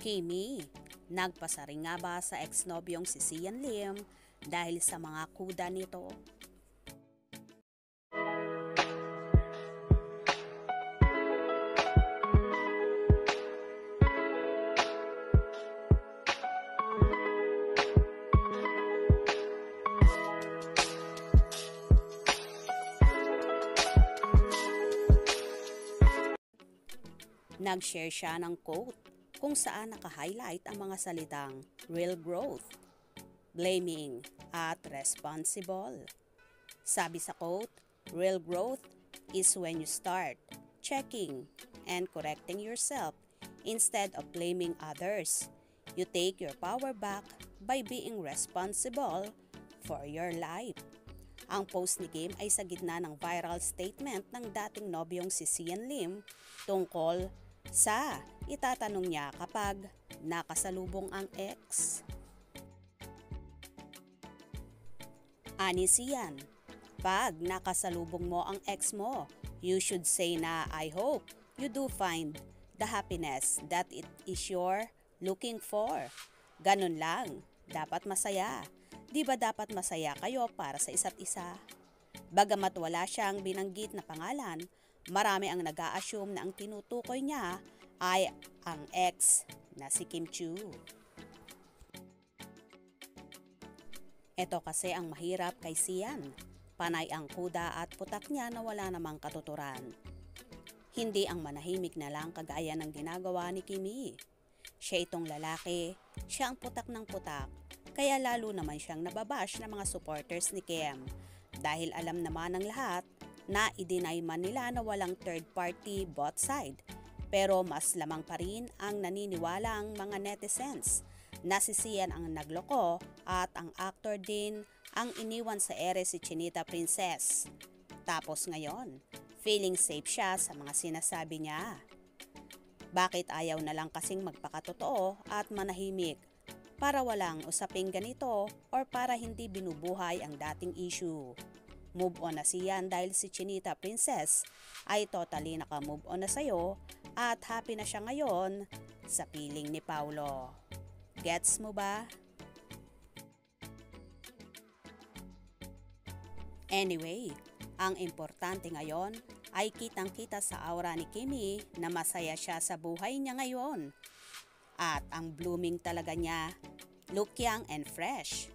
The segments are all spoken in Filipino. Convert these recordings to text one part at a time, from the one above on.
Kimi, nagpasaring nga ba sa ex-nobyong si Sian Lim dahil sa mga kuda nito? Nag-share siya ng quote kung saan naka-highlight ang mga salitang real growth, blaming, at responsible. Sabi sa quote, real growth is when you start checking and correcting yourself instead of blaming others. You take your power back by being responsible for your life. Ang post ni Kim ay sa gitna ng viral statement ng dating nobyong si Sian Lim tungkol sa itatanong niya kapag nakasalubong ang ex. Ani Sian, pag nakasalubong mo ang ex mo, you should say na I hope you do find the happiness that it is you're looking for. Ganun lang, dapat masaya. Di ba dapat masaya kayo para sa isa't isa? Bagamat wala siyang binanggit na pangalan, marami ang nag-a-assume na ang tinutukoy niya ay ang ex na si Kim Chiu. Ito kasi ang mahirap kay Sian. Panay ang kuda at putak niya na wala namang katuturan. Hindi ang manahimik na lang kagaya ng ginagawa ni Kimi. Siya itong lalaki, siya ang putak ng putak, kaya lalo naman siyang nababash ng mga supporters ni Kim. Dahil alam naman ng lahat na i-deny man nila na walang third party both side. Pero mas lamang pa rin ang naniniwalang mga netizens na si Sian ang nagloko at ang actor din ang iniwan sa ere si Chinita Princess. Tapos ngayon, feeling safe siya sa mga sinasabi niya. Bakit ayaw na lang kasing magpakatotoo at manahimik para walang usaping ganito or para hindi binubuhay ang dating issue? Move on na siyan dahil si Chinita Princess ay totally naka-move on na sa'yo at happy na siya ngayon sa piling ni Paulo. Gets mo ba? Anyway, ang importante ngayon ay kitang-kita sa aura ni Kimi na masaya siya sa buhay niya ngayon. At ang blooming talaga niya, look young and fresh.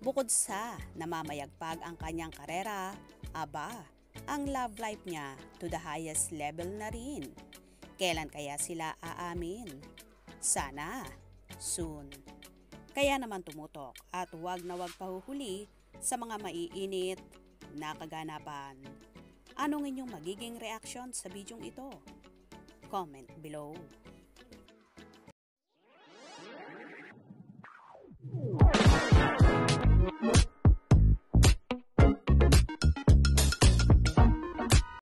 Bukod sa namamayagpag ang kanyang karera, aba, ang love life niya to the highest level na rin. Kailan kaya sila aamin? Sana, soon. Kaya naman tumutok at huwag na huwag pahuhuli sa mga maiinit na kaganapan. Anong inyong magiging reaction sa bidyong ito? Comment below.